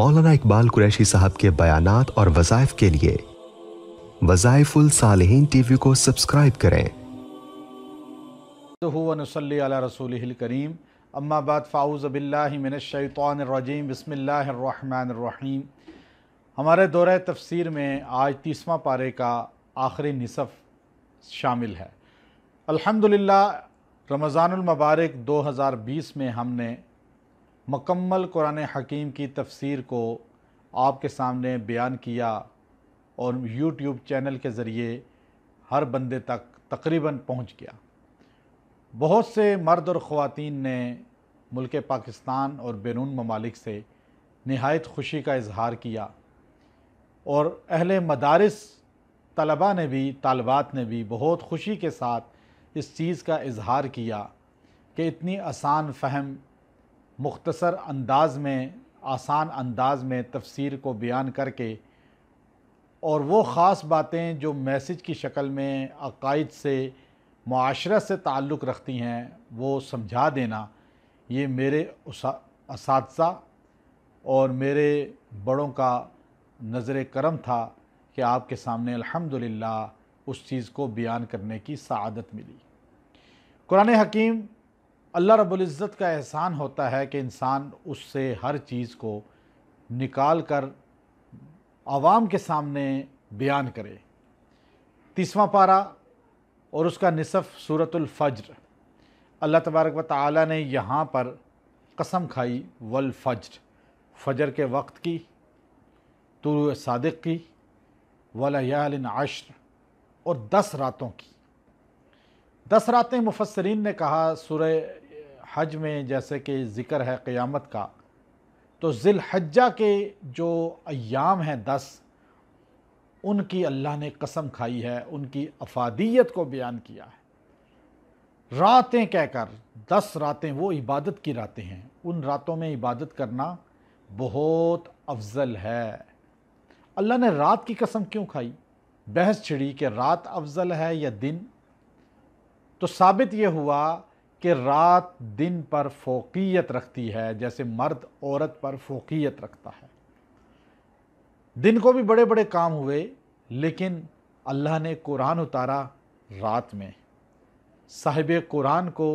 مولانا اقبال قریشی صاحب کے بیانات اور وظائف کے لیے وظائف الصالحین ٹی وی کو سبسکرائب کریں۔ ونصلی علی رسولہ الکریم، اما بعد فاعوذ باللہ من الشیطان الرجیم، بسم اللہ الرحمن الرحیم۔ ہمارے دورہ تفسیر میں آج 30واں پارے کا آخری نصف شامل ہے۔ الحمدللہ رمضان المبارک 2020 میں ہم نے مکمل قرآن حکیم کی تفسیر کو آپ کے سامنے بیان کیا اور یوٹیوب چینل کے ذریعے ہر بندے تک تقریباً پہنچ گیا۔ بہت سے مرد اور خواتین نے ملک پاکستان اور بیرون ممالک سے نہایت خوشی کا اظہار کیا، اور اہل مدارس طلباء نے بھی طالبات نے بھی بہت خوشی کے ساتھ اس چیز کا اظہار کیا کہ اتنی آسان فہم، مختصر انداز میں، آسان انداز میں تفسیر کو بیان کر کے، اور وہ خاص باتیں جو میسج کی شکل میں عقائد سے، معاشرت سے تعلق رکھتی ہیں، وہ سمجھا دینا، یہ میرے اساتذہ اور میرے بڑوں کا نظر کرم تھا کہ آپ کے سامنے الحمدللہ اس چیز کو بیان کرنے کی سعادت ملی۔ قرآن حکیم اللہ رب العزت کا احسان ہوتا ہے کہ انسان اس سے ہر چیز کو نکال کر عوام کے سامنے بیان کرے۔ 30واں پارہ اور اس کا نصف سورۃ الفجر، اللہ تبارک و تعالی نے یہاں پر قسم کھائی والفجر، فجر کے وقت کی، طلوع صادق کی، ولیال عشر، اور 10 راتوں کی۔ 10 راتیں مفسرین نے کہا، سورہ حج میں جیسے کہ ذکر ہے قیامت کا، تو ذی الحجہ کے جو ایام ہیں 10، ان کی اللہ نے قسم کھائی ہے، ان کی افادیت کو بیان کیا ہے۔ راتیں کہہ کر 10 راتیں وہ عبادت کی راتیں ہیں، ان راتوں میں عبادت کرنا بہت افضل ہے۔ اللہ نے رات کی قسم کیوں کھائی؟ بحث چھڑی کہ رات افضل ہے یا دن، تو ثابت یہ ہوا کہ رات دن پر فوقیت رکھتی ہے، جیسے مرد عورت پر فوقیت رکھتا ہے۔ دن کو بھی بڑے بڑے کام ہوئے، لیکن اللہ نے قرآن اتارا رات میں۔ صاحب قرآن کو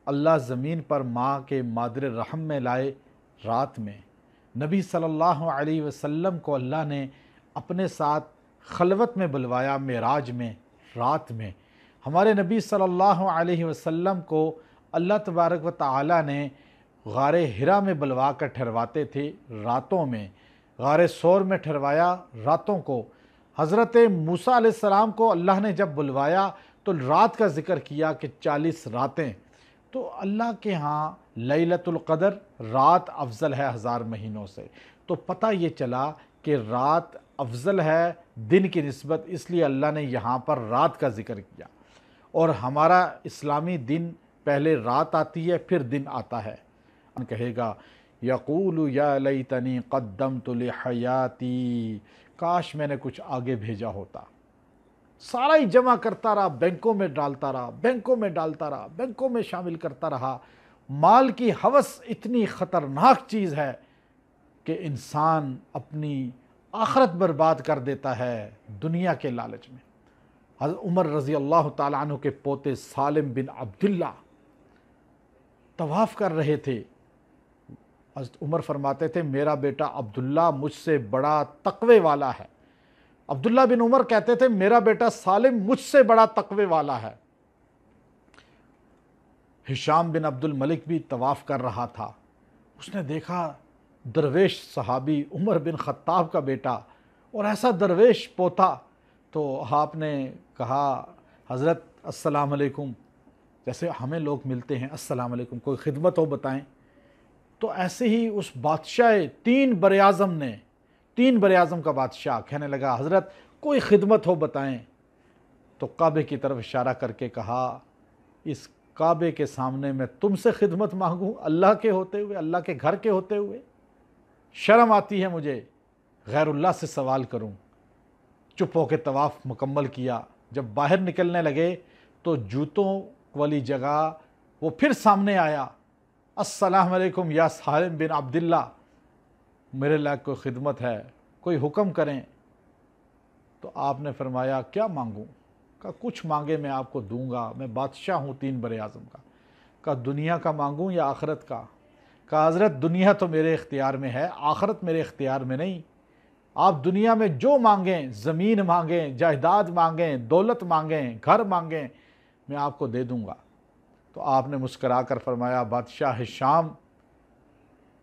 اللہ زمین پر ماں کے مادر رحم میں لائے رات میں۔ نبی صلی اللہ علیہ وسلم کو اللہ نے اپنے ساتھ خلوت میں بلوایا معراج میں، رات میں۔ ہمارے نبی صلی اللہ علیہ وسلم کو اللہ تبارک و تعالی نے غار حرا میں بلوا کر ٹھہرواتے تھے راتوں میں، غار ثور میں ٹھہروایا راتوں کو۔ حضرت موسیٰ علیہ السلام کو اللہ نے جب بلوایا تو رات کا ذکر کیا کہ 40 راتیں۔ تو اللہ کے ہاں لیلۃ القدر رات افضل ہے 1000 مہینوں سے۔ تو پتہ یہ چلا کہ رات افضل ہے دن کی نسبت، اس لیے اللہ نے یہاں پر رات کا ذکر کیا۔ اور ہمارا اسلامی دن پہلے رات آتی ہے، پھر دن آتا ہے۔ کہے گا یقول یا لیتنی قدمت لحیاتی، کاش میں نے کچھ آگے بھیجا ہوتا۔ سارا ہی جمع کرتا رہا، بینکوں میں ڈالتا رہا، بینکوں میں ڈالتا رہا، بینکوں میں شامل کرتا رہا۔ مال کی ہوس اتنی خطرناک چیز ہے کہ انسان اپنی آخرت برباد کر دیتا ہے دنیا کے لالچ میں۔ حضرت عمر رضی اللہ تعالیٰ عنہ کے پوتے سالم بن عبداللہ طواف کر رہے تھے۔ حضرت عمر فرماتے تھے میرا بیٹا عبداللہ مجھ سے بڑا تقوی والا ہے۔ عبداللہ بن عمر کہتے تھے میرا بیٹا سالم مجھ سے بڑا تقوی والا ہے۔ ہشام بن عبد الملک بھی طواف کر رہا تھا، اس نے دیکھا درویش صحابی عمر بن خطاب کا بیٹا، اور ایسا درویش پوتا، تو آپ نے کہا حضرت السلام علیکم، جیسے ہمیں لوگ ملتے ہیں السلام علیکم، کوئی خدمت ہو بتائیں۔ تو ایسے ہی اس بادشاہ 3 براعظم کا بادشاہ کہنے لگا حضرت کوئی خدمت ہو بتائیں۔ تو کعبے کی طرف اشارہ کر کے کہا اس کعبے کے سامنے میں تم سے خدمت مانگوں، اللہ کے ہوتے ہوئے، اللہ کے گھر کے ہوتے ہوئے؟ شرم آتی ہے مجھے غیر اللہ سے سوال کروں۔ چپ ہو کے طواف مکمل کیا۔ جب باہر نکلنے لگے تو جوتوں والی جگہ وہ پھر سامنے آیا، السلام علیکم یا سالم بن عبداللہ۔ میرے لائق کوئی خدمت ہے، کوئی حکم کریں۔ تو آپ نے فرمایا کیا مانگوں؟ کہا کچھ مانگے میں آپ کو دوں گا، میں بادشاہ ہوں 3 بر اعظم کا۔ کہا دنیا کا مانگوں یا آخرت کا؟ کہا حضرت دنیا تو میرے اختیار میں ہے، آخرت میرے اختیار میں نہیں۔ آپ دنیا میں جو مانگیں، زمین مانگیں، جائیداد مانگیں، دولت مانگیں، گھر مانگیں، میں آپ کو دے دوں گا۔ تو آپ نے مسکرا کر فرمایا بادشاہ شام،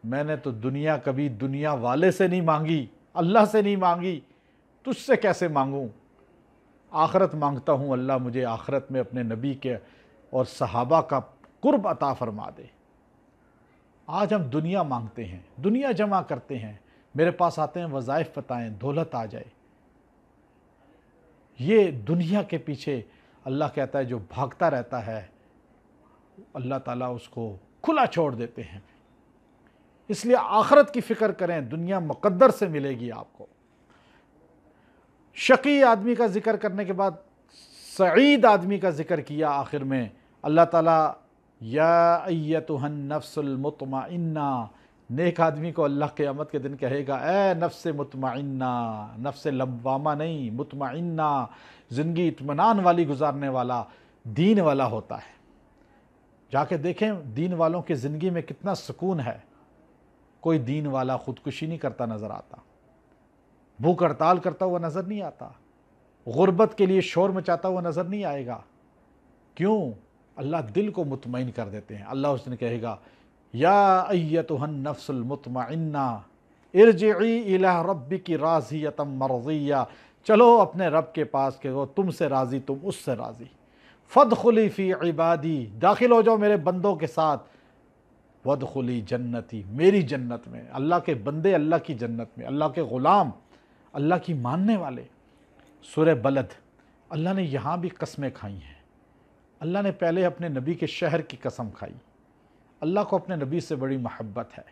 میں نے تو دنیا کبھی دنیا والے سے نہیں مانگی، اللہ سے نہیں مانگی، تجھ سے کیسے مانگوں؟ آخرت مانگتا ہوں، اللہ مجھے آخرت میں اپنے نبی کے اور صحابہ کا قرب عطا فرما دے۔ آج ہم دنیا مانگتے ہیں، دنیا جمع کرتے ہیں، میرے پاس آتے ہیں وظائف بتائیں، دولت آ جائے۔ یہ دنیا کے پیچھے اللہ کہتا ہے جو بھاگتا رہتا ہے اللہ تعالیٰ اس کو کھلا چھوڑ دیتے ہیں۔ اس لیے آخرت کی فکر کریں، دنیا مقدر سے ملے گی آپ کو۔ شقی آدمی کا ذکر کرنے کے بعد سعید آدمی کا ذکر کیا آخر میں۔ اللہ تعالیٰ یا ایتھا النفس المطمئنہ، نیک آدمی کو اللہ قیامت کے دن کہے گا اے نفس مطمئنہ، نفس لوامہ نہیں، مطمئنہ، زندگی اطمینان والی گزارنے والا، دین والا ہوتا ہے۔ جا کے دیکھیں دین والوں کی زندگی میں کتنا سکون ہے۔ کوئی دین والا خودکشی نہیں کرتا نظر آتا، بھوک ہڑتال کرتا ہوا نظر نہیں آتا، غربت کے لیے شور مچاتا ہوا نظر نہیں آئے گا۔ کیوں؟ اللہ دل کو مطمئن کر دیتے ہیں۔ اللہ اس نے کہے گا یا ایتھا النفس المطمئنہ ارجعی الی ربک راضیۃ مرضیہ، چلو اپنے رب کے پاس کہ وہ تم سے راضی، تم اس سے راضی۔ فادخلی فی عبادی، داخل ہو جاؤ میرے بندوں کے ساتھ، وادخلی جنتی، میری جنت میں۔ اللہ کے بندے اللہ کی جنت میں، اللہ کے غلام، اللہ کی ماننے والے۔ سورہ بلد، اللہ نے یہاں بھی قسمیں کھائی ہیں۔ اللہ نے پہلے اپنے نبی کے شہر کی قسم کھائی۔ اللہ کو اپنے نبی سے بڑی محبت ہے،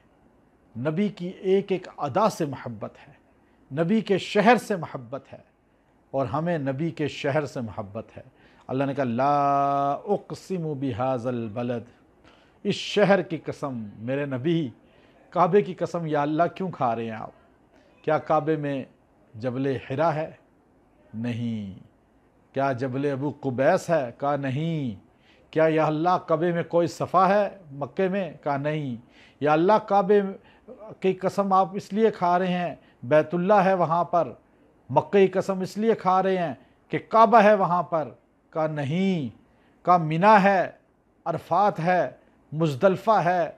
نبی کی ایک ایک ادا سے محبت ہے، نبی کے شہر سے محبت ہے، اور ہمیں نبی کے شہر سے محبت ہے۔ اللہ نے کہا لا اقسم بہذا البلد، اس شہر کی قسم، میرے نبی کعبے کی قسم یا اللہ کیوں کھا رہے ہیں آپ؟ کیا کعبے میں جبل حرا ہے؟ نہیں۔ کیا جبل ابو قبیس ہے؟ کہا نہیں۔ کیا یا اللہ کعبے میں کوئی صفا ہے مکے میں؟ کہا نہیں۔ یا اللہ کعبے کی قسم آپ اس لیے کھا رہے ہیں بیت اللہ ہے وہاں پر، مکے کی قسم اس لیے کھا رہے ہیں کہ کعبہ ہے وہاں پر؟ کہا نہیں۔ کہا منی ہے، عرفات ہے، مزدلفہ ہے؟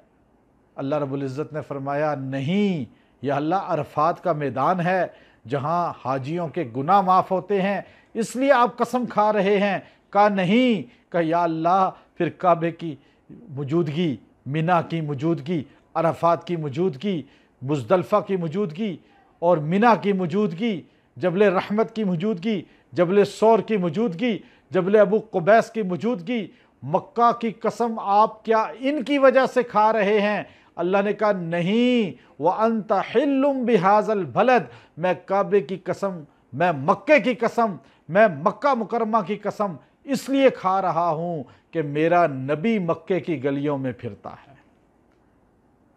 اللہ رب العزت نے فرمایا نہیں، یا اللہ عرفات کا میدان ہے جہاں حاجیوں کے گناہ معاف ہوتے ہیں، اس لیے آپ قسم کھا رہے ہیں؟ کہا نہیں۔ کہ یا اللہ پھر کعبے کی موجودگی، منی کی موجودگی، عرفات کی موجودگی، مزدلفہ کی موجودگی اور منی کی موجودگی، جبل رحمت کی موجودگی، جبل سور کی موجودگی، جبل ابو قبیس کی موجودگی، مکہ کی قسم آپ کیا ان کی وجہ سے کھا رہے ہیں؟ اللہ نے کہا نہیں، وَأَنْتَ حِلٌّ بِهَذَا الْبَلَدِ، میں کعبے کی قسم، میں مکے کی قسم، میں مکہ مکرمہ کی قسم اس لیے کھا رہا ہوں کہ میرا نبی مکے کی گلیوں میں پھرتا ہے،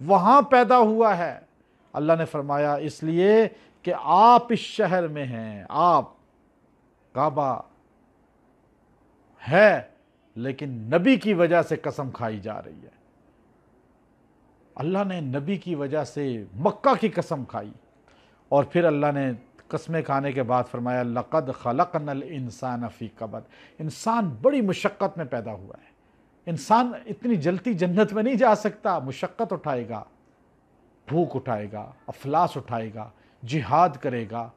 وہاں پیدا ہوا ہے۔ اللہ نے فرمایا اس لیے کہ آپ اس شہر میں ہیں، آپ کعبہ ہے لیکن نبی کی وجہ سے قسم کھائی جا رہی ہے۔ اللہ نے نبی کی وجہ سے مکہ کی قسم کھائی، اور پھر اللہ نے قسمیں کھانے کے بعد فرمایا لَقَدْ خَلَقْنَا الْإِنسَانَ فِي كَبَدٍ، انسان بڑی مشقت میں پیدا ہوا ہے۔ انسان اتنی جلدی جنت میں نہیں جا سکتا، مشقت اٹھائے گا، بھوک اٹھائے گا، افلاس اٹھائے گا، جہاد کرے گا،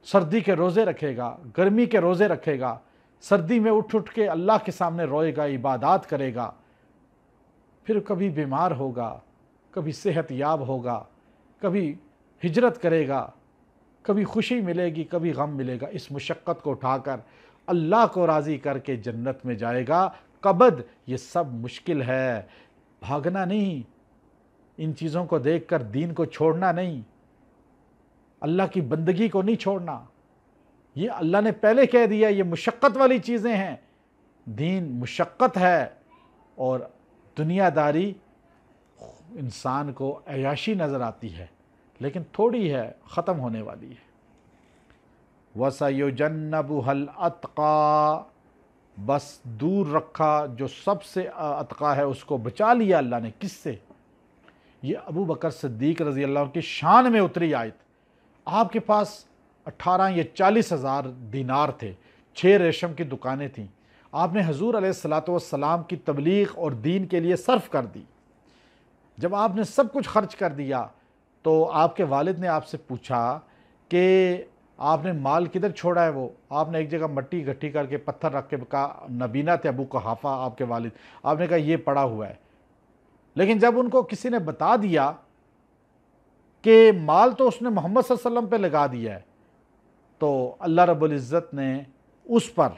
سردی کے روزے رکھے گا، گرمی کے روزے رکھے گا، سردی میں اٹھ اٹھ کے اللہ کے سامنے روئے گا، عبادات کرے گا، پھر کبھی بیمار ہوگا، کبھی صحت یاب ہوگا، کبھی ہجرت کرے گا، کبھی خوشی ملے گی، کبھی غم ملے گا۔ اس مشقت کو اٹھا کر اللہ کو راضی کر کے جنت میں جائے گا۔ قبض یہ سب مشکل ہے، بھاگنا نہیں، ان چیزوں کو دیکھ کر دین کو چھوڑنا نہیں، اللہ کی بندگی کو نہیں چھوڑنا۔ یہ اللہ نے پہلے کہہ دیا یہ مشقت والی چیزیں ہیں، دین مشقت ہے، اور دنیا داری انسان کو عیاشی نظر آتی ہے لیکن تھوڑی ہے، ختم ہونے والی ہے۔ وَسَيُجَنَّبُهَا الْأَتْقَى، بس دور رکھا جو سب سے اتقیٰ ہے، اس کو بچا لیا اللہ نے۔ کس سے؟ یہ ابو بکر صدیق رضی اللہ عنہ کی شان میں اتری آیت۔ آپ کے پاس 18 یا 40 ہزار دینار تھے، 6 ریشم کی دکانیں تھیں، آپ نے حضور علیہ الصلاۃ والسلام کی تبلیغ اور دین کے لیے صرف کر دی۔ جب آپ نے سب کچھ خرچ کر دیا تو آپ کے والد نے آپ سے پوچھا کہ آپ نے مال کدھر چھوڑا ہے؟ وہ آپ نے ایک جگہ مٹی گٹھی کر کے پتھر رکھ کے کہا، نبینا تھے ابو قحافہ آپ کے والد، آپ نے کہا یہ پڑا ہوا ہے۔ لیکن جب ان کو کسی نے بتا دیا کہ مال تو اس نے محمد صلی اللہ علیہ وسلم پہ لگا دیا ہے، تو اللہ رب العزت نے اس پر،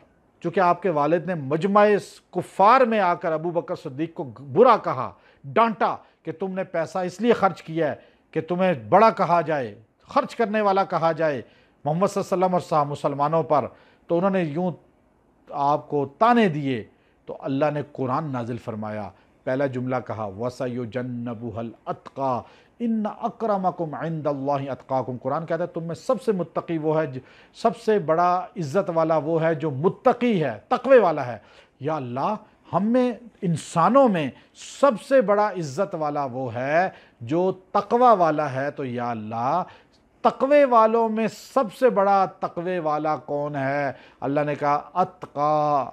چونکہ آپ کے والد نے مجمع کفار میں آ کر ابو بکر صدیق کو برا کہا، ڈانٹا کہ تم نے پیسہ اس لیے خرچ کیا ہے کہ تمہیں بڑا کہا جائے، خرچ کرنے والا کہا جائے محمد صلی اللہ علیہ وسلم اور مسلمانوں پر، تو انہوں نے یوں آپ کو تانے دیے۔ تو اللہ نے قرآن نازل فرمایا، پہلا جملہ کہا وَسَيُجَنَّبُهَا الْأَتْقَى إِنَّ أَكْرَمَكُمْ عِنْدَ اللَّهِ أَتْقَاكُمْ۔ قرآن کہتا ہے تم میں سب سے متقی وہ ہے، سب سے بڑا عزت والا وہ ہے جو متقی ہے، تقوی والا ہے۔ یا اللہ، ہم میں انسانوں میں سب سے بڑا عزت والا وہ ہے جو تقوی والا ہے، تو یا اللہ تقوی والوں میں سب سے بڑا تقوی والا کون ہے؟ اللہ نے کہا اتقا۔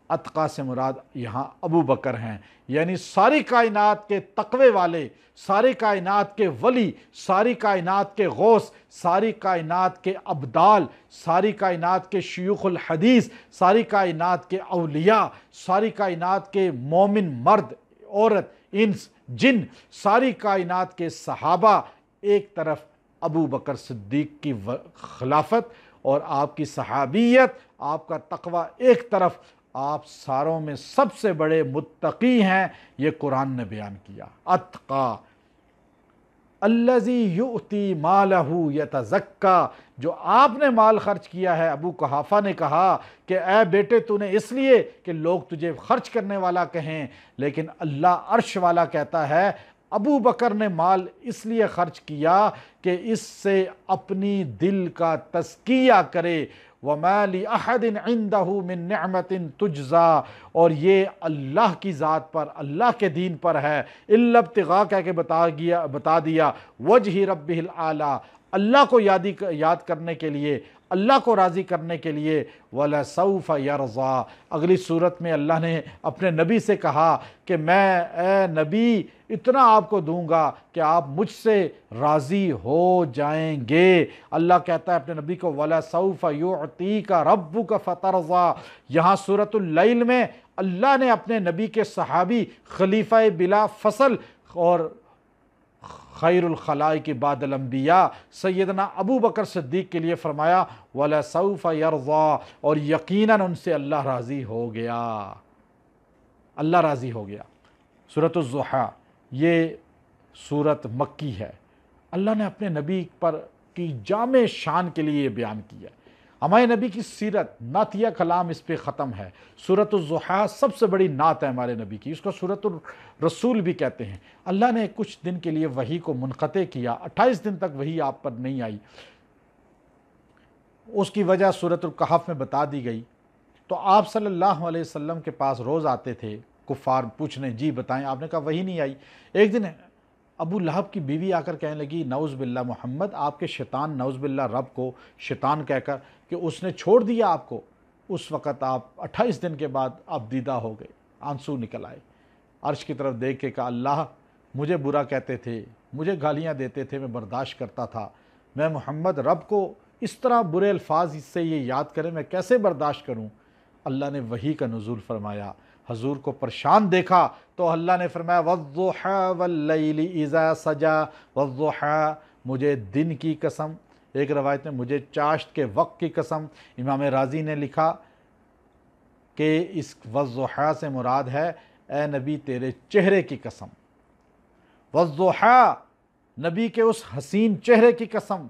اتقا سے مراد یہاں ابو بکر ہیں، یعنی ساری کائنات کے تقوی والے، ساری کائنات کے ولی، ساری کائنات کے غوث، ساری کائنات کے ابدال، ساری کائنات کے شیوخ الحدیث، ساری کائنات کے اولیاء، ساری کائنات کے مومن مرد عورت انس جن، ساری کائنات کے صحابہ، ایک طرف ابو بکر صدیق کی خلافت اور آپ کی صحابیت، آپ کا تقوی ایک طرف، آپ ساروں میں سب سے بڑے متقی ہیں، یہ قرآن نے بیان کیا۔ اتقا الذی یؤتی مالہ یتزکا، جو آپ نے مال خرچ کیا ہے۔ ابو قحافہ نے کہا کہ اے بیٹے تو نے اس لیے کہ لوگ تجھے خرچ کرنے والا کہیں، لیکن اللہ عرش والا کہتا ہے ابو بکر نے مال اس لیے خرچ کیا کہ اس سے اپنی دل کا تزکیہ کرے۔ وَمَا لِأَحَدٍ عِنْدَهُ مِن نِعْمَةٍ تُجْزَى، اور یہ اللہ کی ذات پر، اللہ کے دین پر ہے۔ إِلَّا ابْتِغَاءَ کہہ کے بتا دیا وَجْهِ رَبِّهِ الْأَعْلَىٰ، اللہ کو یاد کرنے کے لیے، اللہ کو راضی کرنے کے لیے۔ وَلَسَوْفَ يَرْضَىٰ، اگلی صورت میں اللہ نے اپنے نبی سے کہا کہ میں اے نبی اتنا آپ کو دوں گا کہ آپ مجھ سے راضی ہو جائیں گے۔ اللہ کہتا ہے اپنے نبی کو وَلَسَوْفَ يُعْطِيكَ رَبُّكَ فَتَرْضَىٰ۔ یہاں سورۃ اللیل میں اللہ نے اپنے نبی کے صحابی خلیفہ بلا فصل اور خیر الخلائق بعد الانبیاء سیدنا ابو بکر صدیق کے لیے فرمایا وَلَسَوْفَ يَرْضَىٰ، اور یقیناً ان سے اللہ راضی ہو گیا، اللہ راضی ہو گیا۔ سورۃ الضحیٰ یہ سورت مکی ہے، اللہ نے اپنے نبی پر کی جامع شان کے لیے یہ بیان کیا ہے۔ ہمارے نبی کی سیرت، نعتیہ کلام اس پہ ختم ہے۔ سورۃ الضحیٰ سب سے بڑی نعت ہے ہمارے نبی کی، اس کو سورۃ الرسول بھی کہتے ہیں۔ اللہ نے کچھ دن کے لیے وحی کو منقطع کیا، 28 دن تک وحی آپ پر نہیں آئی، اس کی وجہ سورۃ الکہف میں بتا دی گئی۔ تو آپ صلی اللہ علیہ وسلم کے پاس روز آتے تھے کفار پوچھنے، جی بتائیں، آپ نے کہا وحی نہیں آئی۔ ایک دن ابو لہب کی بیوی آ کر کہنے لگی نعوذ باللہ محمد، آپ کے شیطان نعوذ باللہ رب کو شیطان کہہ کر کہ اس نے چھوڑ دیا آپ کو۔ اس وقت آپ 28 دن کے بعد آپ دیدہ ہو گئے، آنسو نکل آئے، عرش کی طرف دیکھ کے کہا اللہ مجھے برا کہتے تھے، مجھے گالیاں دیتے تھے، میں برداشت کرتا تھا، میں محمد رب کو اس طرح برے الفاظ سے یہ یاد کریں میں کیسے برداشت کروں؟ اللہ نے وحی کا نزول فرمایا، حضور کو پریشان دیکھا تو اللہ نے فرمایا وَالضُّحَىٰ وَاللَّيْلِ إِذَا سَجَىٰ وَالضُّحَىٰ، مجھے دن کی قسم، ایک روایت میں مجھے چاشت کے وقت کی قسم۔ امام رازی نے لکھا کہ اس وَالضُّحَىٰ سے مراد ہے اے نبی تیرے چہرے کی قسم، وَالضُّحَىٰ نبی کے اس حسین چہرے کی قسم،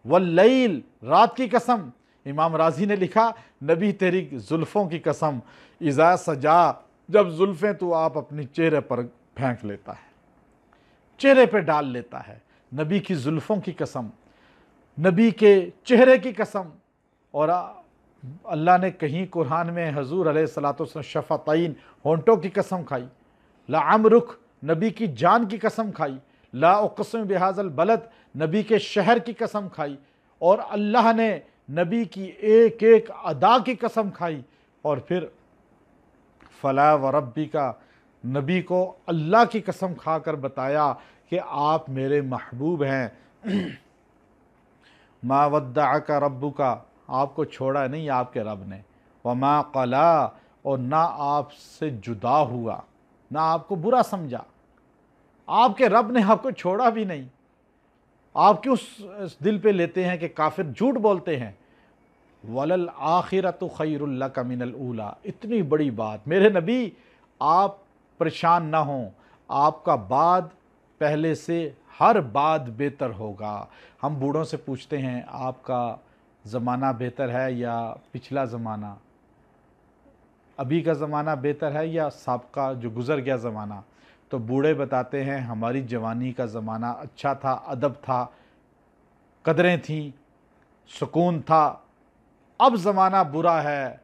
واللیل رات کی قسم۔ امام رازی نے لکھا نبی تیری زلفوں کی قسم، اذا سجا جب زلفیں تو آپ اپنی چہرے پر پھینک لیتا ہے۔ چہرے پہ ڈال لیتا ہے، نبی کی زلفوں کی قسم، نبی کے چہرے کی قسم۔ اور اللہ نے کہیں قرآن میں حضور علیہ الصلوۃ والسلام شفتین، ہونٹوں کی قسم کھائی، لعمرک نبی کی جان کی قسم کھائی، لا اقسم بہذا البلد نبی کے شہر کی قسم کھائی، اور اللہ نے نبی کی ایک ایک ادا کی قسم کھائی، اور پھر فلا وربک نبی کو اللہ کی قسم کھا کر بتایا کہ آپ میرے محبوب ہیں۔ ما ودعک ربک، آپ کو چھوڑا نہیں آپ کے رب نے، وما قلا، اور نہ آپ سے جدا ہوا، نہ آپ کو برا سمجھا، آپ کے رب نے آپ کو چھوڑا بھی نہیں۔ آپ کیوں اس دل پہ لیتے ہیں کہ کافر جھوٹ بولتے ہیں؟ وَلَلْآخِرَةُ خَيْرٌ لَكَ مِنَ الْأُولَىٰ، اتنی بڑی بات، میرے نبی آپ پریشان نہ ہوں، آپ کا بعد پہلے سے ہر بات بہتر ہوگا۔ ہم بوڑھوں سے پوچھتے ہیں آپ کا زمانہ بہتر ہے یا پچھلا زمانہ، ابھی کا زمانہ بہتر ہے یا سابقہ جو گزر گیا زمانہ؟ تو بوڑھے بتاتے ہیں ہماری جوانی کا زمانہ اچھا تھا، ادب تھا، قدریں تھیں، سکون تھا، اب زمانہ برا ہے۔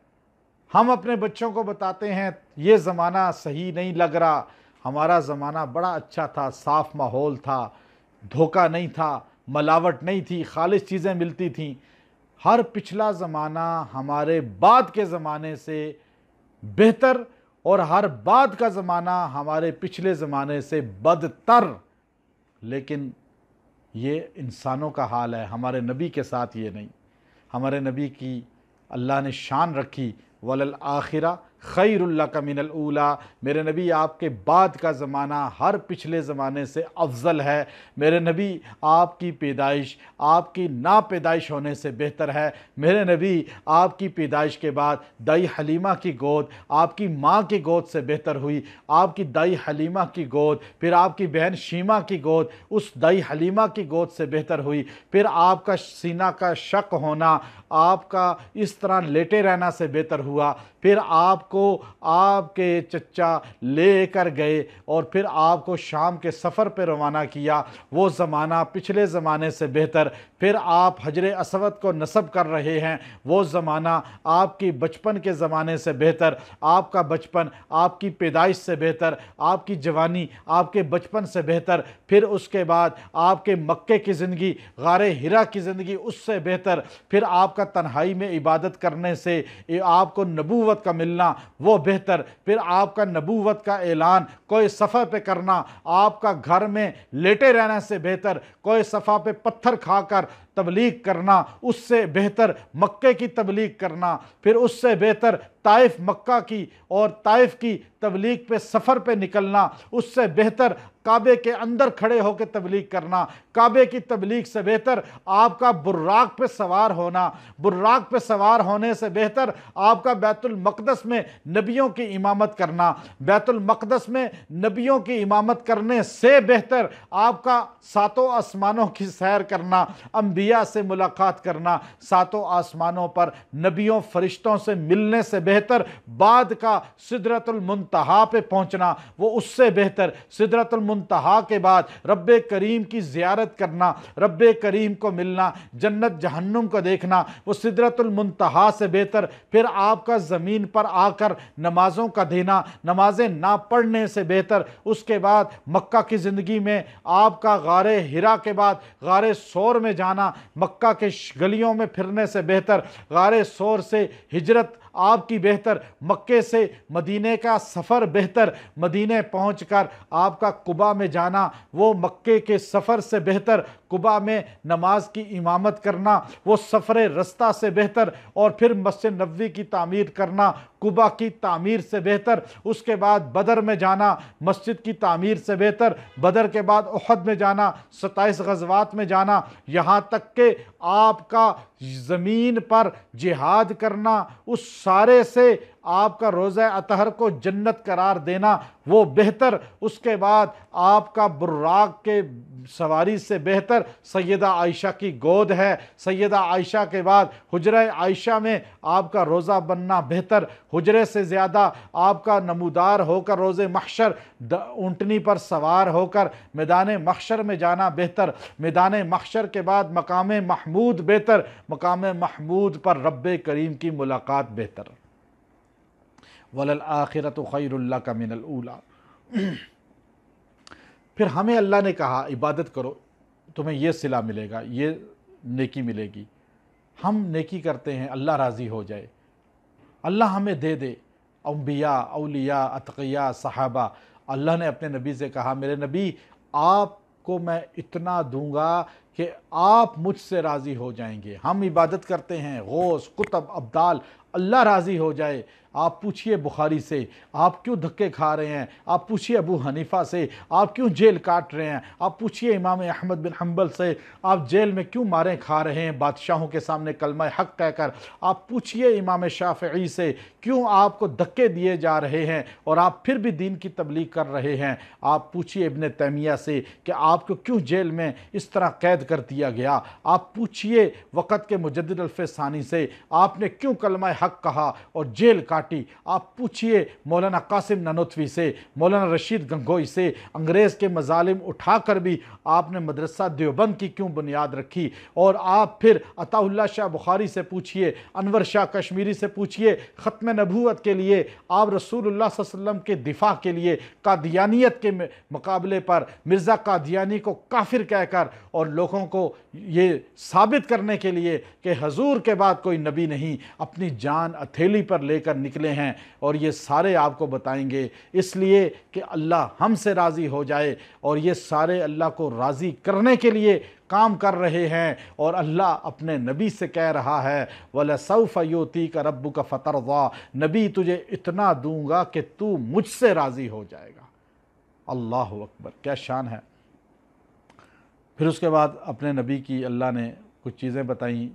ہم اپنے بچوں کو بتاتے ہیں یہ زمانہ صحیح نہیں لگ رہا، ہمارا زمانہ بڑا اچھا تھا، صاف ماحول تھا، دھوکہ نہیں تھا، ملاوٹ نہیں تھی، خالص چیزیں ملتی تھیں۔ ہر پچھلا زمانہ ہمارے بعد کے زمانے سے بہتر، اور ہر بعد کا زمانہ ہمارے پچھلے زمانے سے بدتر۔ لیکن یہ انسانوں کا حال ہے، ہمارے نبی کے ساتھ یہ نہیں۔ ہمارے نبی کی اللہ نے شان رکھی، وَلَلْآخِرَةُ خَيْرٌ لَكَ مِنَ الْأُولَىٰ، میرے نبی آپ کے بعد کا زمانہ ہر پچھلے زمانے سے افضل ہے۔ میرے نبی آپ کی پیدائش آپ کی نا پیدائش ہونے سے بہتر ہے۔ میرے نبی آپ کی پیدائش کے بعد دائی حلیمہ کی گود آپ کی ماں کی گود سے بہتر ہوئی۔ آپ کی دائی حلیمہ کی گود، پھر آپ کی بہن شیمہ کی گود اس دائی حلیمہ کی گود سے بہتر ہوئی۔ پھر آپ کا سینہ کا شق ہونا آپ کا اس طرح لیٹے رہنا سے بہتر ہوا۔ پھر آپ کو آپ کے چچا لے کر گئے اور پھر آپ کو شام کے سفر پہ روانہ کیا، وہ زمانہ پچھلے زمانے سے بہتر۔ پھر آپ حجر اسود کو نصب کر رہے ہیں، وہ زمانہ آپ کی بچپن کے زمانے سے بہتر۔ آپ کا بچپن آپ کی پیدائش سے بہتر، آپ کی جوانی آپ کے بچپن سے بہتر۔ پھر اس کے بعد آپ کے مکے کی زندگی، غار ہرا کی زندگی اس سے بہتر۔ پھر آپ کا تنہائی میں عبادت کرنے سے آپ کو نبوت کا ملنا وہ بہتر۔ پھر آپ کا نبوت کا اعلان کوئی صفحہ پہ کرنا آپ کا گھر میں لیٹے رہنے سے بہتر، کوئی صفحہ پہ پتھر کھا کر تبلیغ کرنا اس سے بہتر مکے کی تبلیغ کرنا۔ پھر اس سے بہتر طائف مکہ کی اور طائف کی تبلیغ پہ سفر پہ نکلنا، اس سے بہتر کعبے کے اندر کھڑے ہو کے تبلیغ کرنا۔ کعبے کی تبلیغ سے بہتر آپ کا براق پہ سوار ہونا، براق پہ سوار ہونے سے بہتر آپ کا بیت المقدس میں نبیوں کی امامت کرنا، بیت المقدس میں نبیوں کی امامت کرنے سے بہتر آپ کا ساتوں آسمانوں کی سیر کرنا، انبیاء سے ملاقات کرنا، ساتوں آسمانوں پر نبیوں فرشتوں سے ملنے سے بہتر بعد کا سدرۃ المنتہا پہ پہنچنا، وہ اس سے بہتر۔ سدرۃ المنتہا کے بعد رب کریم کی زیارت کرنا، رب کریم کو ملنا، جنت جہنم کو دیکھنا، وہ سدرۃ المنتہا سے بہتر۔ پھر آپ کا زمین پر آ کر نمازوں کا دینا، نمازیں نہ پڑھنے سے بہتر۔ اس کے بعد مکہ کی زندگی میں آپ کا غار ہرا کے بعد غار ثور میں جانا، مکہ کے گلیوں میں پھرنے سے بہتر، غار ثور سے ہجرت آپ کی بہتر، مکے سے مدینے کا سفر بہتر، مدینے پہنچ کر آپ کا قباء میں جانا وہ مکے کے سفر سے بہتر، قباء میں نماز کی امامت کرنا وہ سفر رستہ سے بہتر، اور پھر مسجد نبوی کی تعمیر کرنا قباء کی تعمیر سے بہتر۔ اس کے بعد بدر میں جانا مسجد کی تعمیر سے بہتر، بدر کے بعد احد میں جانا، 27 غزوات میں جانا، یہاں تک کہ آپ کا زمین پر جہاد کرنا اس سارے سے آپ کا روزہ اطہر کو جنت قرار دینا وہ بہتر، اس کے بعد آپ کا براق کے سواری سے بہتر سیدہ عائشہ کی گود ہے، سیدہ عائشہ کے بعد حجرہ عائشہ میں آپ کا روزہ بننا بہتر، حجرے سے زیادہ آپ کا نمودار ہو کر روز محشر اونٹنی پر سوار ہو کر میدان محشر میں جانا بہتر، میدان محشر کے بعد مقام محمود بہتر، مقام محمود پر رب کریم کی ملاقات بہتر۔ وَلَلْآخِرَةُ خَيْرٌ لَكَ مِنَ الْأُولَىٰ۔ پھر ہمیں اللہ نے کہا عبادت کرو، تمہیں یہ صلہ ملے گا، یہ نیکی ملے گی۔ ہم نیکی کرتے ہیں اللہ راضی ہو جائے، اللہ ہمیں دے دے۔ انبیاء، اولیاء، اتقیاء، صحابہ، اللہ نے اپنے نبی سے کہا میرے نبی آپ کو میں اتنا دوں گا کہ آپ مجھ سے راضی ہو جائیں گے۔ ہم عبادت کرتے ہیں غوث، قطب، ابدال، اللہ راضی ہو جائے۔ آپ پوچھئے بخاری سے آپ کیوں دھکے کھا رہے ہیں، آپ پوچھئے ابو حنیفہ سے آپ کیوں جیل کاٹ رہے ہیں، آپ پوچھئے امام احمد بن حنبل سے آپ جیل میں کیوں ماریں کھا رہے ہیں بادشاہوں کے سامنے کلمہ حق کہہ کر، آپ پوچھئے امام شافعی سے کیوں آپ کو دھکے دیے جا رہے ہیں اور آپ پھر بھی دین کی تبلیغ کر رہے ہیں، آپ پوچھئے ابن تیمیہ سے کہ آپ کو کیوں جیل میں اس طرح قید کر دیا گیا، آپ پوچھئے وقت کے مجدد الف ثانی سے آپ نے کیوں کلمہ حق کہا اور جیل کاٹی، آپ پوچھئے مولانا قاسم نانوتوی سے، مولانا رشید گنگوئی سے، انگریز کے مظالم اٹھا کر بھی آپ نے مدرسہ دیوبند کی کیوں بنیاد رکھی، اور آپ پھر عطا اللہ شاہ بخاری سے پوچھئے، انور شاہ کشمیری سے پوچھئے، ختم نبوت کے لیے آپ رسول اللہ صلی اللہ علیہ وسلم کے دفاع کے لیے قادیانیت کے مقابلے پر مرزا قادیانی کو کافر کہہ کر اور لوگوں کو یہ ثابت کرنے کے لیے کہ حضور کے بعد کوئی نبی نہیں، اپنی جان ہتھیلی پر لے کر نکلے ہیں، اور یہ سارے آپ کو بتائیں گے اس لیے کہ اللہ ہم سے راضی ہو جائے، اور یہ سارے اللہ کو راضی کرنے کے لیے کام کر رہے ہیں، اور اللہ اپنے نبی سے کہہ رہا ہے وَلَسَوْفَ يُؤْتِيكَ رَبُّكَ فَتَرْضَىٰ، نبی تجھے اتنا دوں گا کہ تو مجھ سے راضی ہو جائے گا۔ اللہ اکبر، کیا شان ہے۔ پھر اس کے بعد اپنے نبی کی اللہ نے کچھ چیزیں بتائیں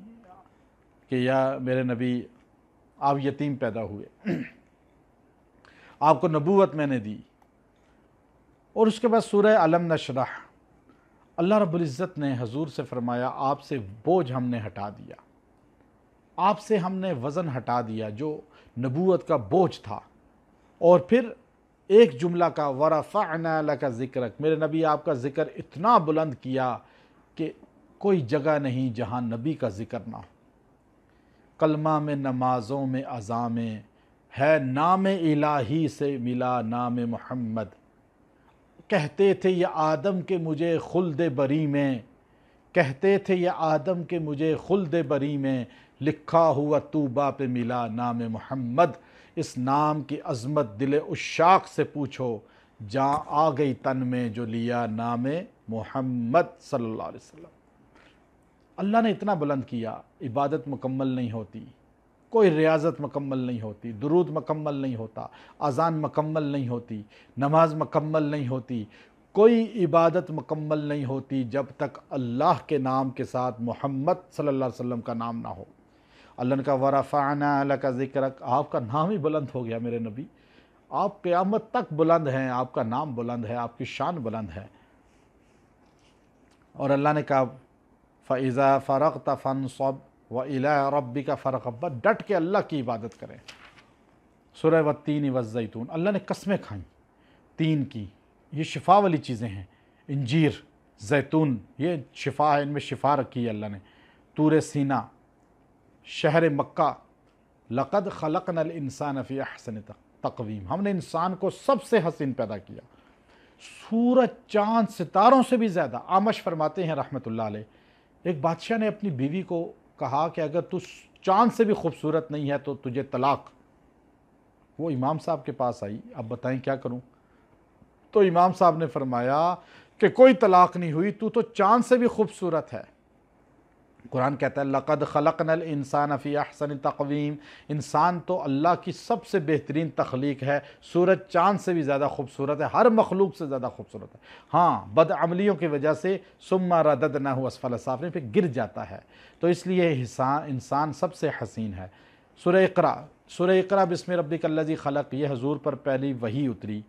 کہ یا میرے نبی آپ یتیم پیدا ہوئے، آپ کو نبوت میں نے دی، اور اس کے بعد سورہ علم نشرح اللہ رب العزت نے حضور سے فرمایا آپ سے بوجھ ہم نے ہٹا دیا، آپ سے ہم نے وزن ہٹا دیا جو نبوت کا بوجھ تھا، اور پھر ایک جملہ کا وَرَفَعْنَا لَكَ ذِكْرَكَ، میرے نبی آپ کا ذکر اتنا بلند کیا کہ کوئی جگہ نہیں جہاں نبی کا ذکر نہ ہو، کلمہ میں، نمازوں میں، اذان میں ہے، نام الہی سے ملا نام محمد، کہتے تھے یہ آدم کہ مجھے خلد بری میں، کہتے تھے یہ آدم کہ مجھے خلد بری میں، لکھا ہوا طوبہ پہ ملا نام محمد، اس نام کی عظمت دل عشاق سے پوچھو، جاں آ گئی تن میں جو لیا نام محمد صلی اللہ علیہ وسلم۔ اللہ نے اتنا بلند کیا، عبادت مکمل نہیں ہوتی، کوئی ریاضت مکمل نہیں ہوتی، درود مکمل نہیں ہوتا، اذان مکمل نہیں ہوتی، نماز مکمل نہیں ہوتی، کوئی عبادت مکمل نہیں ہوتی جب تک اللہ کے نام کے ساتھ محمد صلی اللہ علیہ وسلم کا نام نہ ہو۔ اللہ نے کہا وَرَفَعْنَا لَكَ ذِكْرَكَ، آپ کا نام ہی بلند ہو گیا میرے نبی، آپ قیامت تک بلند ہیں، آپ کا نام بلند ہے، آپ کی شان بلند ہے۔ اور اللہ نے کہا فَإِذَا فَرَغْتَ فَانْصَبْ وَإِلَىٰ رَبِّكَ فَارْغَب، بس ڈٹ کے اللہ کی عبادت کریں۔ سورہ والتین والزیتون، اللہ نے قسمیں کھائیں تین کی، یہ شفا والی چیزیں ہیں، انجیر، زیتون، یہ شفا ہے، ان میں شفا رکھی ہے اللہ نے، طور سینا، شہر مکہ، لَقَدْ خَلَقْنَا الْإِنسَانَ فِي أَحْسَنِ تَقْوِيمٍ، ہم نے انسان کو سب سے حسین پیدا کیا، سورج، چاند، ستاروں سے بھی زیادہ۔ آمش فرماتے ہیں رحمۃ اللہ علیہ، ایک بادشاہ نے اپنی بیوی کو کہا کہ اگر تو چاند سے بھی خوبصورت نہیں ہے تو تجھے طلاق۔ وہ امام صاحب کے پاس آئی، اب بتائیں کیا کروں؟ تو امام صاحب نے فرمایا کہ کوئی طلاق نہیں ہوئی، تو چاند سے بھی خوبصورت ہے۔ قرآن کہتا ہے لَقَدْ خَلَقْنَا الْإِنسَانَ فِي أَحْسَنِ تَقْوِيمٍ، انسان تو اللہ کی سب سے بہترین تخلیق ہے، سورج چاند سے بھی زیادہ خوبصورت ہے، ہر مخلوق سے زیادہ خوبصورت ہے، ہاں بدعملیوں کی وجہ سے ثُمَّ رَدَدْنَاهُ أَسْفَلَ سَافِلِينَ، پھر گر جاتا ہے، تو اس لیے انسان سب سے حسین ہے۔ سورہ اقرا سورہ اقرا بسم ربک الذی خلق یہ حضور پر پہلی وحی اتری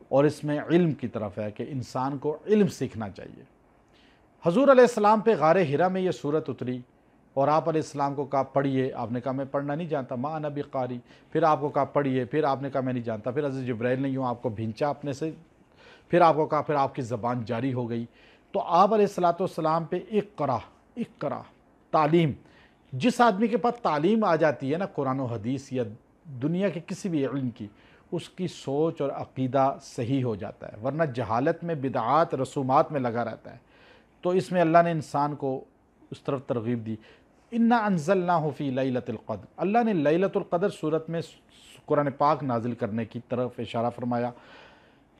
اور اس میں علم کی طرف ہے کہ انسان کو علم سیکھنا چاہیے۔ حضور علیہ السلام پہ غار حرا میں یہ صورت اتری اور آپ علیہ السلام کو کہا پڑھیے، آپ نے کہا میں پڑھنا نہیں جانتا، ما انا بقاری، پھر آپ کو کہا پڑھیے، پھر آپ نے کہا میں نہیں جانتا، پھر حضرت جبرائیل نے یوں آپ کو بھینچا اپنے سے، پھر آپ کو کہا، پھر آپ کی زبان جاری ہو گئی۔ تو آپ علیہ السلام پہ اقرا تعلیم، جس آدمی کے پاس تعلیم آ جاتی ہے نا قرآن و حدیث یا دنیا کے کسی بھی علم کی، اس کی سوچ اور عقیدہ صحیح ہو جاتا ہے، ورنہ جہالت میں بدعات رسومات میں لگا رہتا ہے۔ تو اس میں اللہ نے انسان کو اس طرف ترغیب دی۔ انا انزلناہ فی لیلۃ القدر، اللہ نے لیلۃ القدر صورت میں قرآن پاک نازل کرنے کی طرف اشارہ فرمایا۔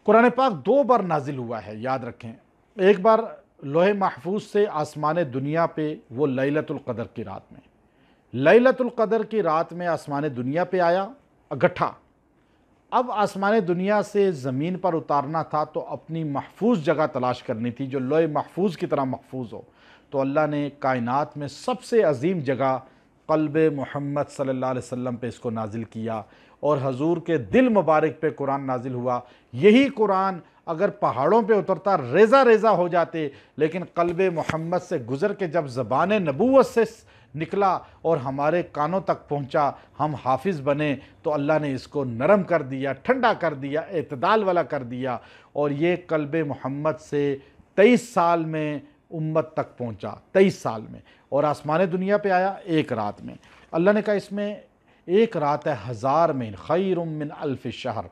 قرآن پاک 2 بار نازل ہوا ہے، یاد رکھیں۔ ایک بار لوح محفوظ سے آسمان دنیا پہ، وہ لیلۃ القدر کی رات میں، لیلۃ القدر کی رات میں آسمان دنیا پہ آیا اگٹھا۔ اب آسمان دنیا سے زمین پر اتارنا تھا تو اپنی محفوظ جگہ تلاش کرنی تھی جو لوح محفوظ کی طرح محفوظ ہو۔ تو اللہ نے کائنات میں سب سے عظیم جگہ قلب محمد صلی اللہ علیہ وسلم پہ اس کو نازل کیا، اور حضور کے دل مبارک پہ قرآن نازل ہوا۔ یہی قرآن اگر پہاڑوں پہ اترتا ریزہ ریزہ ہو جاتے، لیکن قلب محمد سے گزر کے جب زبان نبوت سے نکلا اور ہمارے کانوں تک پہنچا، ہم حافظ بنے، تو اللہ نے اس کو نرم کر دیا، ٹھنڈا کر دیا، اعتدال والا کر دیا، اور یہ قلب محمد سے 23 سال میں امت تک پہنچا، 23 سال میں، اور آسمان دنیا پہ آیا ایک رات میں۔ اللہ نے کہا اس میں ایک رات ہے 1000 میں، خیر من 1000 شہر۔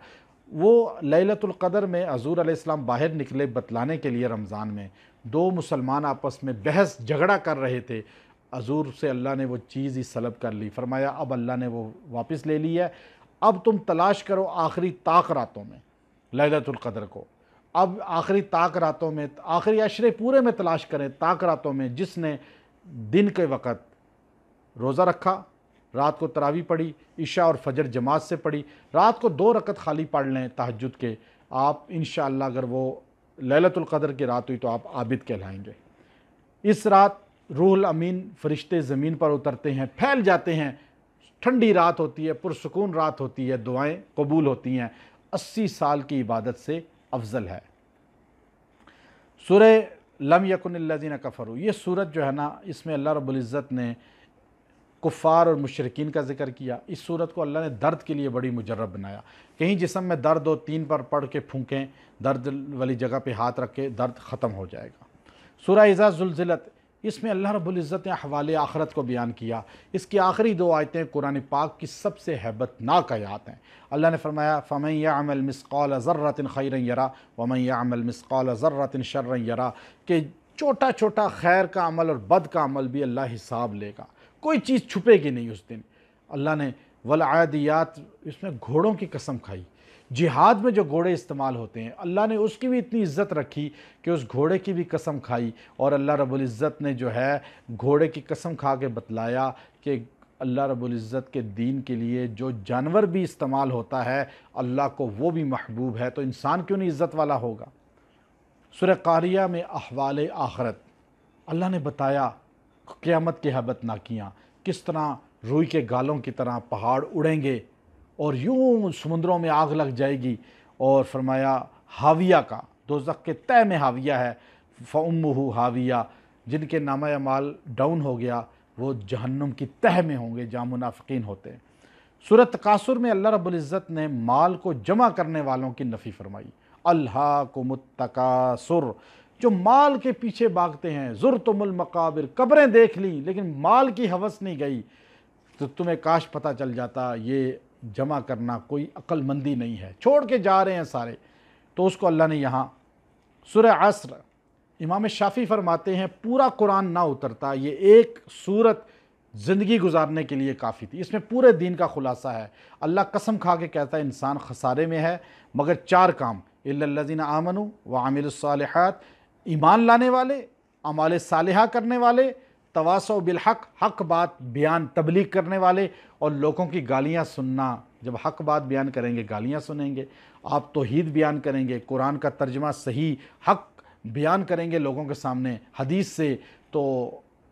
وہ لیلۃ القدر میں حضور علیہ السلام باہر نکلے بتلانے کے لیے رمضان میں، 2 مسلمان آپس میں بحث جھگڑا کر رہے تھے، حضور سے اللہ نے وہ چیز ہی سلب کر لی، فرمایا اب اللہ نے وہ واپس لے لی ہے، اب تم تلاش کرو آخری طاق راتوں میں لیلۃ القدر کو۔ اب آخری طاق راتوں میں، آخری عشرے پورے میں تلاش کریں، طاق راتوں میں جس نے دن کے وقت روزہ رکھا، رات کو تراویح پڑھی، عشاء اور فجر جماعت سے پڑھی، رات کو 2 رکعت خالی پڑھ لیں تہجد کے، آپ انشاءاللہ اگر وہ لیلۃ القدر کی رات ہوئی تو آپ عابد کہلائیں گے۔ اس رات روح الامین فرشتے زمین پر اترتے ہیں، پھیل جاتے ہیں، ٹھنڈی رات ہوتی ہے، پرسکون رات ہوتی ہے، دعائیں قبول ہوتی ہیں، 80 سال کی عبادت سے افضل ہے۔ سورہ لم یکن الذین کفروا، یہ سورت جو ہے نا، اس میں اللہ رب العزت نے کفار اور مشرکین کا ذکر کیا۔ اس سورت کو اللہ نے درد کے لیے بڑی مجرب بنایا، کہیں جسم میں درد ہو 3 پر پڑھ کے پھونکیں، درد والی جگہ پہ ہاتھ رکھ کے درد ختم ہو جائے گا۔ سورہ اذا زلزلت، اس میں اللہ رب العزت نے احوال آخرت کو بیان کیا۔ اس کی آخری 2 آیتیں قرآن پاک کی سب سے ہیبت ناک آیات ہیں۔ اللہ نے فرمایا فَمَن يَعْمَلْ مِثْقَالَ ذَرَّةٍ خَيْرًا يَرَهُ وَمَن يَعْمَلْ مِثْقَالَ ذَرَّةٍ شَرًّا يَرَهُ، کہ چھوٹا چھوٹا خیر کا عمل اور بد کا عمل بھی اللہ حساب لے گا، کوئی چیز چھپے گی نہیں اس دن۔ اللہ نے والعادیات، اس میں گھوڑوں کی قسم کھائی، جہاد میں جو گھوڑے استعمال ہوتے ہیں اللہ نے اس کی بھی اتنی عزت رکھی کہ اس گھوڑے کی بھی قسم کھائی، اور اللہ رب العزت نے جو ہے گھوڑے کی قسم کھا کے بتلایا کہ اللہ رب العزت کے دین کے لیے جو جانور بھی استعمال ہوتا ہے اللہ کو وہ بھی محبوب ہے، تو انسان کیوں نہیں عزت والا ہوگا۔ سورہ قاریہ میں احوال آخرت اللہ نے بتایا، قیامت کی ہیبت ناکیاں، کس طرح روئی کے گالوں کی طرح پہاڑ اڑیں گے اور یوں سمندروں میں آگ لگ جائے گی، اور فرمایا حاویہ کا، دوزخ کے تہہ میں حاویہ ہے، فَأُمُّهُ حاویہ، جن کے نامہ اعمال ڈاؤن ہو گیا وہ جہنم کی تہہ میں ہوں گے جہاں منافقین ہوتے ہیں۔ سورہ تکاثر میں اللہ رب العزت نے مال کو جمع کرنے والوں کی نفی فرمائی، الہاکم التکاثر، جو مال کے پیچھے بھاگتے ہیں، زرتم المقابر، قبریں دیکھ لی لیکن مال کی ہوس نہیں گئی، تو تمہیں کاش پتہ چل جاتا یہ جمع کرنا کوئی عقل مندی نہیں ہے، چھوڑ کے جا رہے ہیں سارے۔ تو اس کو اللہ نے یہاں سورہ عصر، امام شافعی فرماتے ہیں پورا قرآن نہ اترتا، یہ ایک سورت زندگی گزارنے کے لیے کافی تھی، اس میں پورے دین کا خلاصہ ہے۔ اللہ قسم کھا کے کہتا ہے انسان خسارے میں ہے مگر 4 کام، الا الذین آمنوا وعملوا الصالحات، ایمان لانے والے، اعمال صالحہ کرنے والے، تواصوا بالحق، حق بات بیان تبلیغ کرنے والے، اور لوگوں کی گالیاں سننا، جب حق بات بیان کریں گے گالیاں سنیں گے، آپ توحید بیان کریں گے، قرآن کا ترجمہ صحیح حق بیان کریں گے لوگوں کے سامنے حدیث سے، تو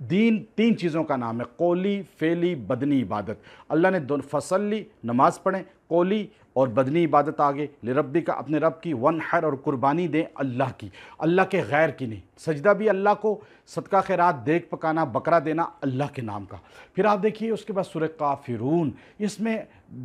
دین تین چیزوں کا نام ہے، قولی، فعلی، بدنی عبادت۔ اللہ نے فصلی نماز پڑھیں، قولی اور بدنی عبادت آگے، لربی کا اپنے رب کی، ونحر اور قربانی دیں اللہ کی، اللہ کے غیر کی نہیں، سجدہ بھی اللہ کو، صدقہ خیرات، دیگ پکانا، بکرا دینا اللہ کے نام کا۔ پھر آپ دیکھیے اس کے بعد سورہ کافرون، اس میں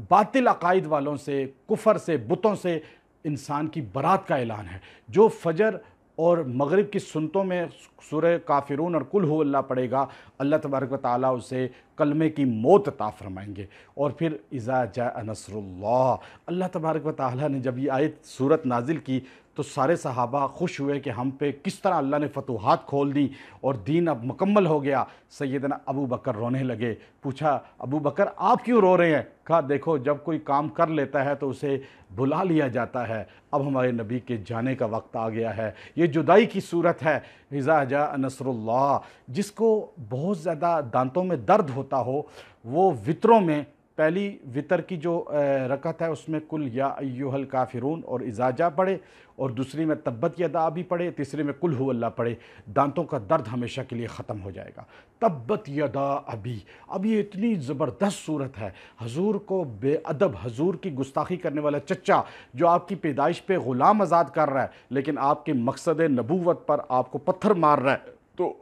باطل عقائد والوں سے، کفر سے، بتوں سے انسان کی برات کا اعلان ہے۔ جو فجر اور مغرب کی سنتوں میں سورہ کافرون اور قل هو اللہ پڑھے گا، اللہ تبارک و تعالیٰ اسے کلمے کی موت عطا فرمائیں گے۔ اور پھر اذا جاء نصر اللہ، اللہ تبارک و تعالیٰ نے جب یہ آیت سورت نازل کی تو سارے صحابہ خوش ہوئے کہ ہم پہ کس طرح اللہ نے فتوحات کھول دیں اور دین اب مکمل ہو گیا۔ سیدنا ابو بکر رونے لگے، پوچھا ابو بکر آپ کیوں رو رہے ہیں؟ کہا دیکھو جب کوئی کام کر لیتا ہے تو اسے بلا لیا جاتا ہے، اب ہمارے نبی کے جانے کا وقت آ گیا ہے۔ یہ جدائی کی صورت ہے، اذا جاء نصر اللہ۔ جس کو بہت زیادہ دانتوں میں درد ہوتا ہو وہ وطروں میں پہلی وطر کی جو رکعت ہے اس میں قل یا ایھا الکافرون اور اذا جاء پڑھے، اور دوسری میں تبت یدا بھی پڑھے، تیسری میں قل ھو اللہ پڑھے، دانتوں کا درد ہمیشہ کے لیے ختم ہو جائے گا۔ تبت یدا ابی، اب یہ اتنی زبردست صورت ہے، حضور کو بے ادب، حضور کی گستاخی کرنے والا چچا جو آپ کی پیدائش پہ غلام آزاد کر رہا ہے لیکن آپ کے مقصد نبوت پر آپ کو پتھر مار رہا ہے، تو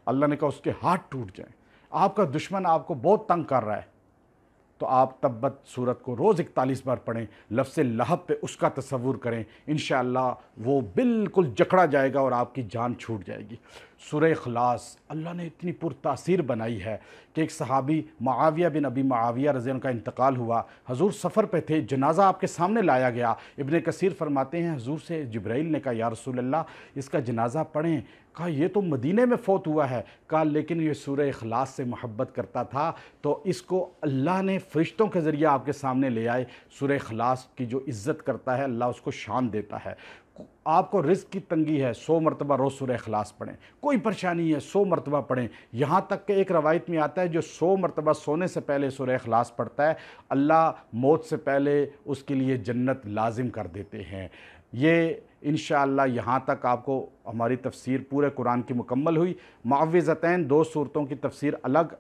اللہ نے کہا اس کے ہاتھ ٹوٹ جائیں۔ آپ کا دشمن آپ کو بہت تنگ کر رہا ہے تو آپ تبت صورت کو روز 41 بار پڑھیں، لفظ لہب پہ اس کا تصور کریں، انشاءاللہ وہ بالکل جکڑا جائے گا اور آپ کی جان چھوٹ جائے گی۔ سورہ اخلاص اللہ نے اتنی پرتاثیر بنائی ہے کہ ایک صحابی معاویہ بن ابی معاویہ رضی اللہ عنہ کا انتقال ہوا، حضور سفر پہ تھے، جنازہ آپ کے سامنے لایا گیا۔ ابن کثیر فرماتے ہیں حضور سے جبرائیل نے کہا یا رسول اللہ اس کا جنازہ پڑھیں۔ کہا یہ تو مدینے میں فوت ہوا ہے، کہا لیکن یہ سورہ اخلاص سے محبت کرتا تھا تو اس کو اللہ نے فرشتوں کے ذریعے آپ کے سامنے لے آئے۔ سورہ اخلاص کی جو عزت کرتا ہے اللہ اس کو شان دیتا ہے۔ آپ کو رزق کی تنگی ہے 100 مرتبہ روز سورہ اخلاص پڑھیں، کوئی پریشانی ہے 100 مرتبہ پڑھیں، یہاں تک کہ ایک روایت میں آتا ہے جو 100 مرتبہ سونے سے پہلے سورہ اخلاص پڑھتا ہے اللہ موت سے پہلے اس کے لیے جنت لازم کر دیتے ہیں۔ یہ انشاءاللہ یہاں تک آپ کو ہماری تفسیر پورے قرآن کی مکمل ہوئی۔ معوذتین 2 صورتوں کی تفسیر الگ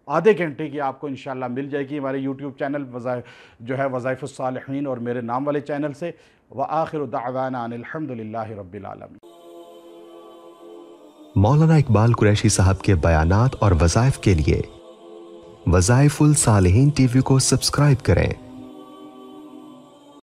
آدھے گھنٹے کی آپ کو انشاءاللہ مل جائے گی ہمارے یوٹیوب چینل جو ہے وظائف الصالحین اور میرے نام والے چینل سے۔ وآخر دعوانا ان الحمدللہ رب العالمین۔ مولانا اقبال قریشی صاحب کے بیانات اور وظائف کے لیے وظائف الصالحین ٹی وی کو سبسکرائب کریں